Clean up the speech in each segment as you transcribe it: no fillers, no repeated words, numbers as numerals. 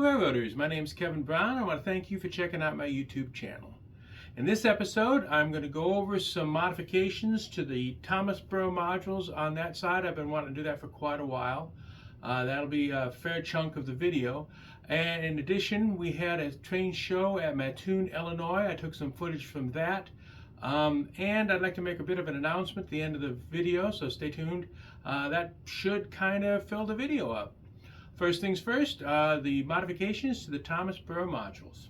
Railroaders, my name is Kevin Brown. I want to thank you for checking out my YouTube channel. In this episode, I'm going to go over some modifications to the Thomasboro modules on that side. I've been wanting to do that for quite a while. That'll be a fair chunk of the video. And in addition, we had a train show at Mattoon, Illinois. I took some footage from that. And I'd like to make a bit of an announcement at the end of the video, so stay tuned. That should kind of fill the video up. First things first, the modifications to the Thomasboro modules.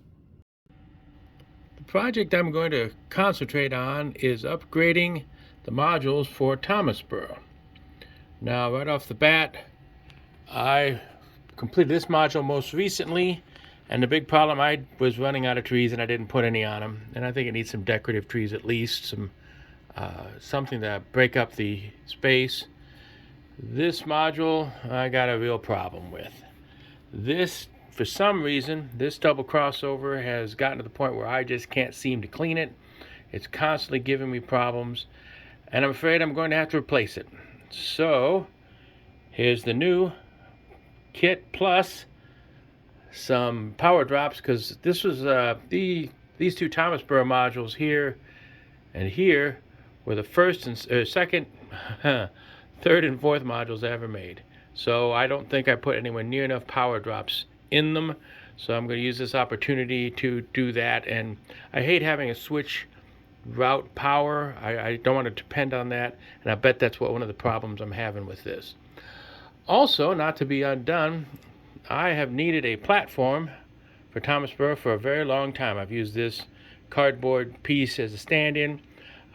The project I'm going to concentrate on is upgrading the modules for Thomasboro. Now, right off the bat, I completed this module most recently, and the big problem, I was running out of trees and I didn't put any on them. And I think it needs some decorative trees at least, something to break up the space. This module, I got a real problem with. This, for some reason, this double crossover has gotten to the point where I just can't seem to clean it. It's constantly giving me problems, and I'm afraid I'm going to have to replace it. So, here's the new kit plus some power drops, because this was these two Thomasboro modules here and here were the first and second third and fourth modules I ever made. So I don't think I put anywhere near enough power drops in them. So I'm going to use this opportunity to do that. And I hate having a switch route power. I don't want to depend on that. And I bet that's one of the problems I'm having with this. Also, not to be undone, I have needed a platform for Thomasboro for a very long time. I've used this cardboard piece as a stand-in.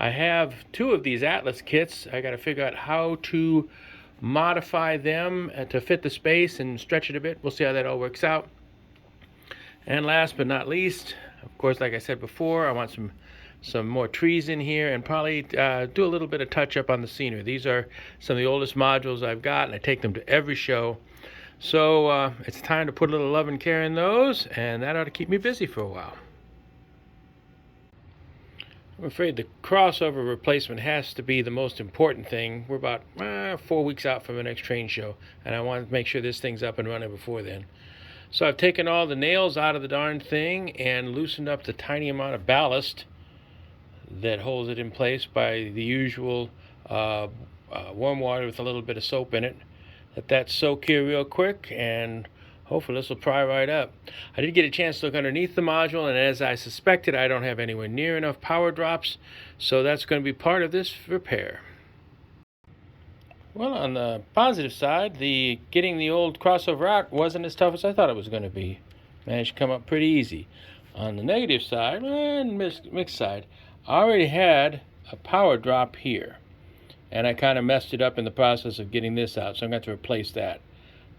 I have two of these Atlas kits. I got to figure out how to modify them to fit the space and stretch it a bit. We'll see how that all works out. And last but not least, of course, like I said before, I want some more trees in here and probably do a little bit of touch up on the scenery. These are some of the oldest modules I've got, and I take them to every show. So it's time to put a little love and care in those, and that ought to keep me busy for a while. I'm afraid the crossover replacement has to be the most important thing. We're about 4 weeks out from the next train show, and I want to make sure this thing's up and running before then. So I've taken all the nails out of the darn thing and loosened up the tiny amount of ballast that holds it in place by the usual warm water with a little bit of soap in it. Let that soak here real quick, and hopefully this will pry right up. I did get a chance to look underneath the module, and as I suspected, I don't have anywhere near enough power drops, so that's going to be part of this repair. Well, on the positive side, getting the old crossover out wasn't as tough as I thought it was going to be. Managed to come up pretty easy. On the negative side, and mixed side, I already had a power drop here, and I kind of messed it up in the process of getting this out, so I'm going to have to replace that.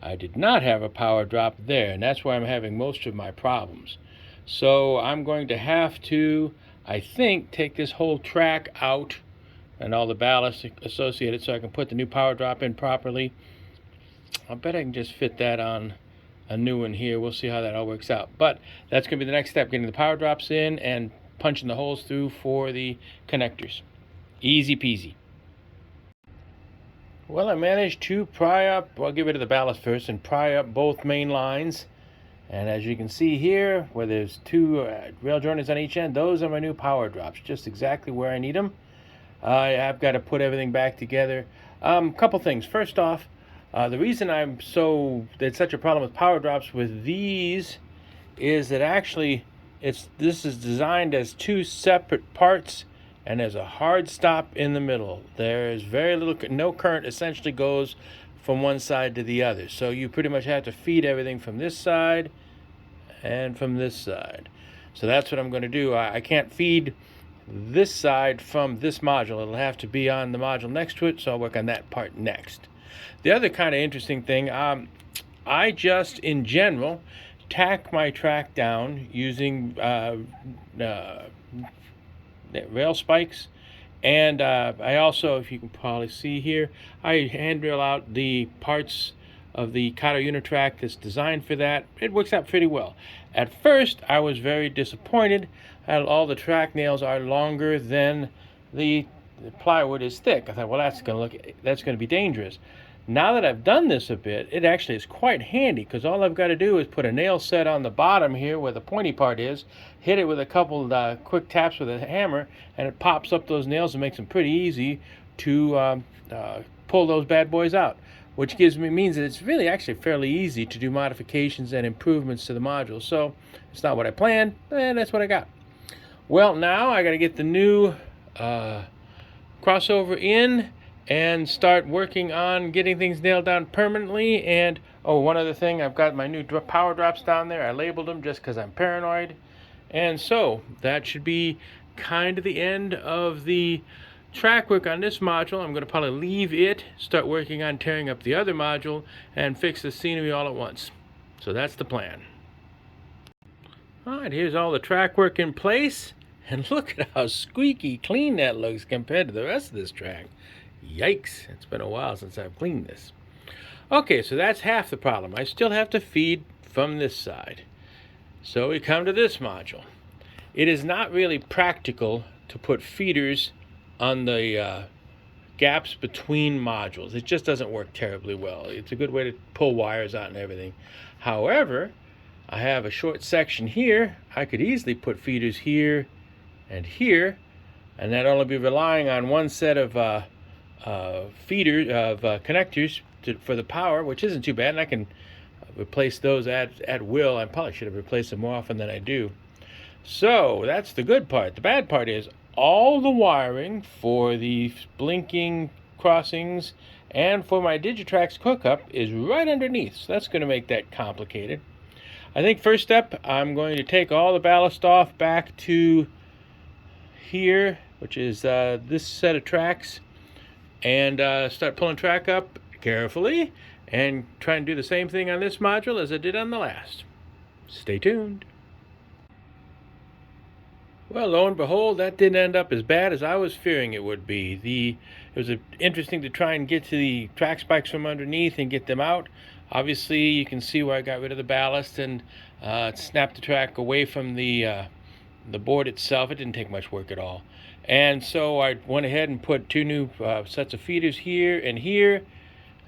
I did not have a power drop there, and that's where I'm having most of my problems. So I'm going to have to, I think, take this whole track out and all the ballast associated so I can put the new power drop in properly. I bet I can just fit that on a new one here. We'll see how that all works out. But that's going to be the next step, getting the power drops in and punching the holes through for the connectors. Easy peasy. Well, I managed to pry up, I'll get rid of the ballast first, and pry up both main lines. And as you can see here, where there's two rail joiners on each end, those are my new power drops, just exactly where I need them. I've got to put everything back together. Couple things. First off, the reason there's such a problem with power drops with these is that actually this is designed as two separate parts, and there's a hard stop in the middle. There's no current essentially goes from one side to the other. So you pretty much have to feed everything from this side and from this side. So that's what I'm going to do. I can't feed this side from this module. It'll have to be on the module next to it, so I'll work on that part next. The other kind of interesting thing, I just, in general, tack my track down using rail spikes, and I also, if you can probably see here, I handrail out the parts of the Kato Unitrack that's designed for that. It works out pretty well. At first, I was very disappointed. All the track nails are longer than the plywood is thick. I thought, well, that's going to be dangerous. Now that I've done this a bit, it actually is quite handy, because all I've got to do is put a nail set on the bottom here where the pointy part is, hit it with a couple quick taps with a hammer, and it pops up those nails and makes them pretty easy to pull those bad boys out, which means that it's really actually fairly easy to do modifications and improvements to the module. So it's not what I planned, and that's what I got. Well, now I got to get the new crossover in and start working on getting things nailed down permanently. And oh, one other thing, I've got my new power drops down there. I labeled them just because I'm paranoid. And so that should be kind of the end of the track work on this module. I'm going to probably leave it, start working on tearing up the other module, and fix the scenery all at once. So that's the plan. All right, here's all the track work in place. And look at how squeaky clean that looks compared to the rest of this track. Yikes, it's been a while since I've cleaned this. Okay, so that's half the problem. I still have to feed from this side. So we come to this module. It is not really practical to put feeders on the gaps between modules. It just doesn't work terribly well. It's a good way to pull wires out and everything. However, I have a short section here. I could easily put feeders here and here, and that'd only be relying on one set of connectors for the power, which isn't too bad, and I can replace those at will. I probably should have replaced them more often than I do. So that's the good part. The bad part is all the wiring for the blinking crossings and for my Digitrax hookup is right underneath, so that's going to make that complicated. I think first step, I'm going to take all the ballast off back to here, which is this set of tracks, and start pulling track up carefully and try and do the same thing on this module as I did on the last. Stay tuned. Well, lo and behold, that didn't end up as bad as I was fearing it would be. It was interesting to try and get to the track spikes from underneath and get them out. Obviously, you can see where I got rid of the ballast and snapped the track away from the board itself. It didn't take much work at all. And so I went ahead and put two new sets of feeders here and here.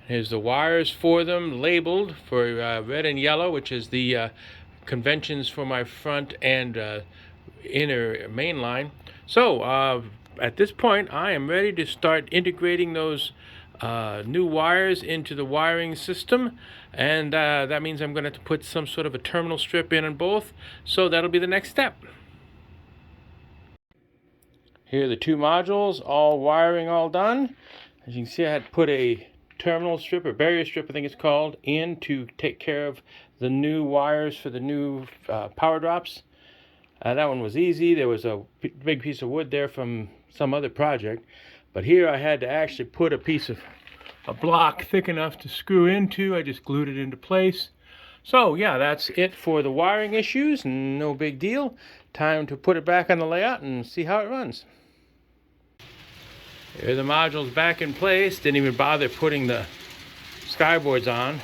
Here's the wires for them, labeled for red and yellow, which is the conventions for my front and inner main line. So at this point, I am ready to start integrating those new wires into the wiring system, and that means I'm going to have to put some sort of a terminal strip in on both. So that'll be the next step. Here are the two modules, all wiring all done. As you can see, I had put a terminal strip, or barrier strip I think it's called, in to take care of the new wires for the new power drops. That one was easy. There was a big piece of wood there from some other project, but here I had to actually put a block thick enough to screw into. I just glued it into place. So yeah, that's it for the wiring issues. No big deal. Time to put it back on the layout and see how it runs. Here are the modules back in place. Didn't even bother putting the skyboards on.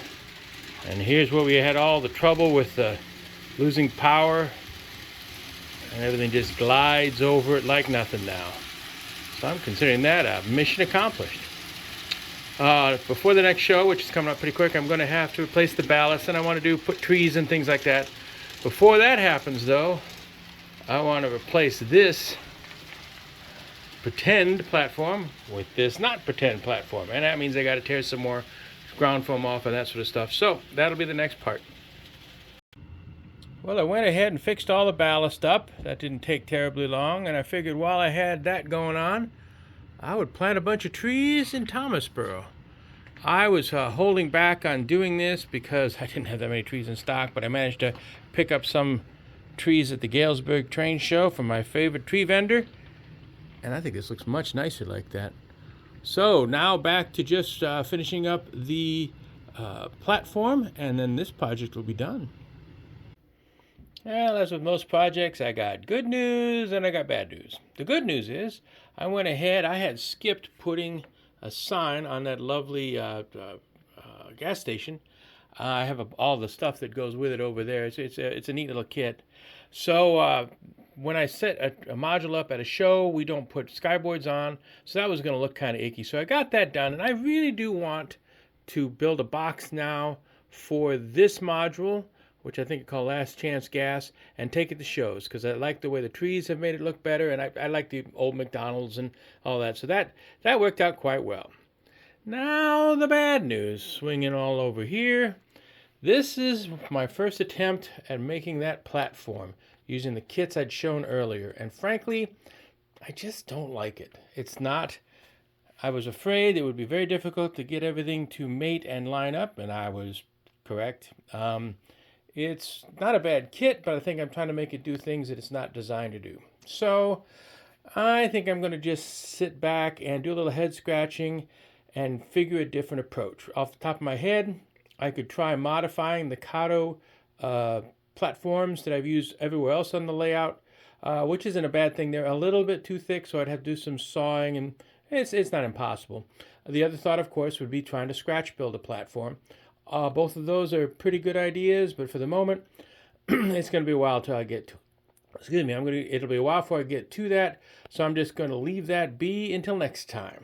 And here's where we had all the trouble with losing power, and everything just glides over it like nothing now. So I'm considering that a mission accomplished. Before the next show, which is coming up pretty quick, I'm going to have to replace the ballast, and I want to put trees and things like that. Before that happens, though, I want to replace this pretend platform with this not pretend platform, and that means I got to tear some more ground foam off and that sort of stuff. So that'll be the next part. Well, I went ahead and fixed all the ballast up. That didn't take terribly long, and I figured while I had that going on, I would plant a bunch of trees in Thomasboro. I was holding back on doing this because I didn't have that many trees in stock, but I managed to pick up some trees at the Galesburg train show from my favorite tree vendor, and I think this looks much nicer like that. So now back to just finishing up the platform, and then this project will be done. Well, as with most projects, I got good news and I got bad news. The good news is I went ahead, I had skipped putting a sign on that lovely gas station. I have all the stuff that goes with it over there. It's a neat little kit. So when I set a module up at a show, we don't put skyboards on, so that was going to look kind of icky. So I got that done, and I really do want to build a box now for this module, which I think is called Last Chance Gas, and take it to shows because I like the way the trees have made it look better, and I like the old McDonald's and all that. So that worked out quite well. Now the bad news, swinging all over here. This is my first attempt at making that platform using the kits I'd shown earlier, and frankly, I just don't like it. It's not, I was afraid it would be very difficult to get everything to mate and line up, and I was correct. It's not a bad kit, but I think I'm trying to make it do things that it's not designed to do. So I think I'm going to just sit back and do a little head scratching and figure a different approach. Off the top of my head, I could try modifying the Kato platforms that I've used everywhere else on the layout, which isn't a bad thing. They're a little bit too thick, so I'd have to do some sawing, and it's not impossible. The other thought, of course, would be trying to scratch build a platform. Both of those are pretty good ideas, but for the moment, it's going to be a while till I get to. Excuse me. It'll be a while before I get to that, so I'm just going to leave that be until next time.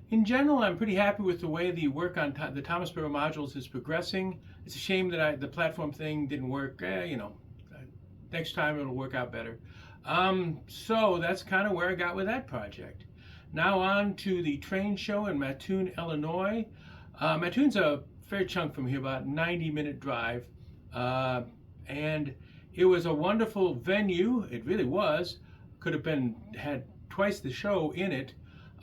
In general, I'm pretty happy with the way the work on the Thomasboro modules is progressing. It's a shame that the platform thing didn't work. Next time it'll work out better. So that's kind of where I got with that project. Now on to the train show in Mattoon, Illinois. Mattoon's a fair chunk from here, about 90-minute drive. And it was a wonderful venue. It really was. Could have had twice the show in it.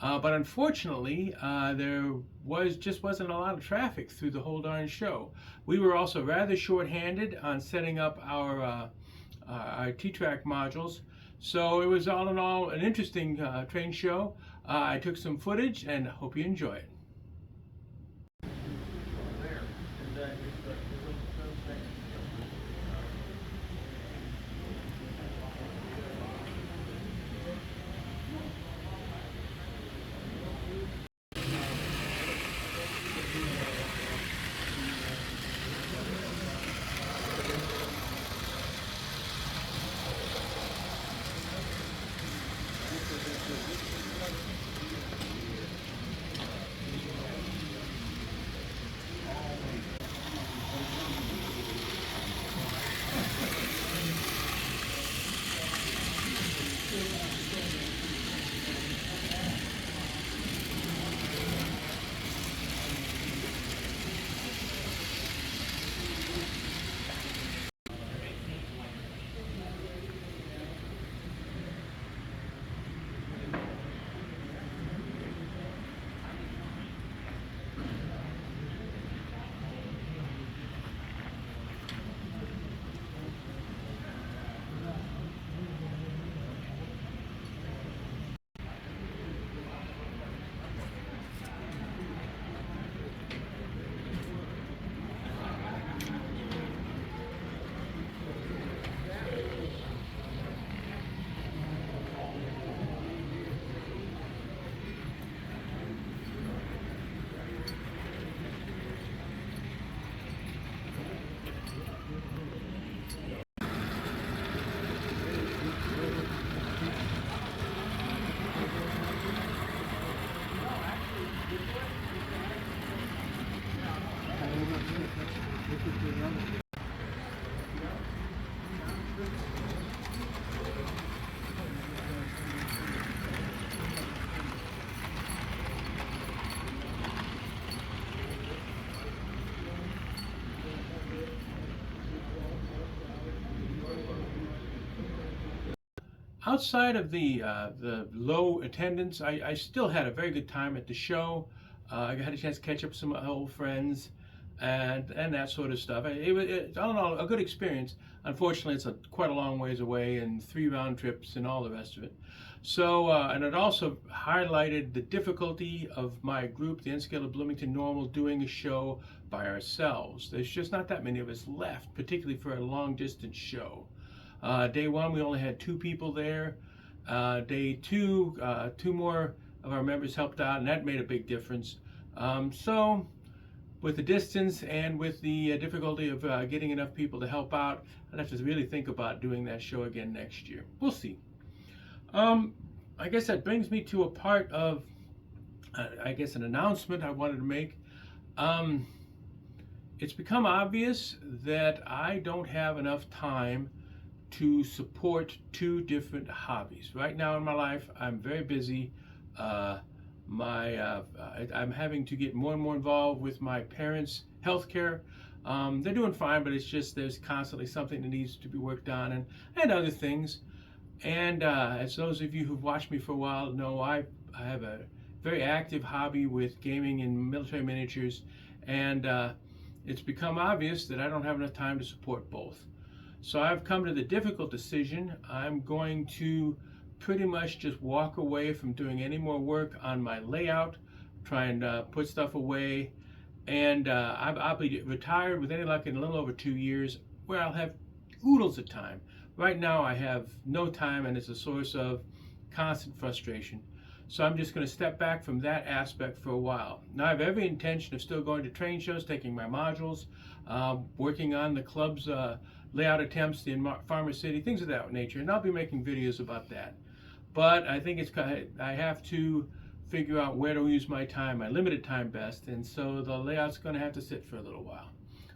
But unfortunately, there wasn't a lot of traffic through the whole darn show. We were also rather short-handed on setting up our T-Track modules. So it was all in all an interesting train show. I took some footage and hope you enjoy it. Outside of the low attendance, I still had a very good time at the show. I had a chance to catch up with some old friends and that sort of stuff. It all in all a good experience. Unfortunately, it's quite a long ways away and 3 round trips and all the rest of it. So, and it also highlighted the difficulty of my group, the N-Scale of Bloomington Normal, doing a show by ourselves. There's just not that many of us left, particularly for a long distance show. Day 1, we only had 2 people there. Day 2, 2 more of our members helped out, and that made a big difference. So, with the distance and with the difficulty of getting enough people to help out, I'd have to really think about doing that show again next year. We'll see. I guess that brings me to a part of I guess an announcement I wanted to make. Um, it's become obvious that I don't have enough time to support two different hobbies. Right now in my life, I'm very busy. Uh, I'm having to get more and more involved with my parents' health care. They're doing fine, but it's just there's constantly something that needs to be worked on, and other things. And as those of you who've watched me for a while know, I have a very active hobby with gaming and military miniatures, and it's become obvious that I don't have enough time to support both. So I've come to the difficult decision. I'm going to pretty much just walk away from doing any more work on my layout, try and put stuff away, and I'll be retired with any luck in a little over 2 years, where I'll have oodles of time. Right now I have no time, and it's a source of constant frustration. So I'm just going to step back from that aspect for a while. Now I have every intention of still going to train shows, taking my modules, working on the club's layout attempts in Farmer City, things of that nature, and I'll be making videos about that. But I think I have to figure out where to use my time, my limited time best, and so the layout's going to have to sit for a little while.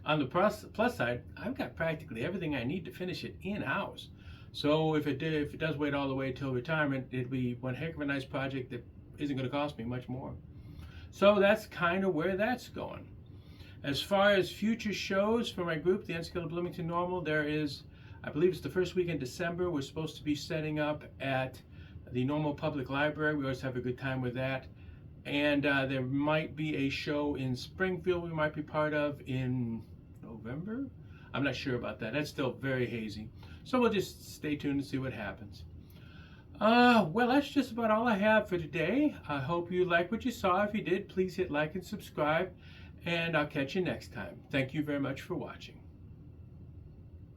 On the plus side, I've got practically everything I need to finish it in-house. So if it does wait all the way till retirement, it'll be one heck of a nice project that isn't going to cost me much more. So that's kind of where that's going. As far as future shows for my group, the Unskilled Bloomington Normal, there is, I believe it's the first week in December, we're supposed to be setting up at the Normal Public Library. We always have a good time with that. And there might be a show in Springfield we might be part of in November. I'm not sure about that. That's still very hazy. So we'll just stay tuned and see what happens. Well, that's just about all I have for today. I hope you like what you saw. If you did, please hit like and subscribe, and I'll catch you next time. Thank you very much for watching.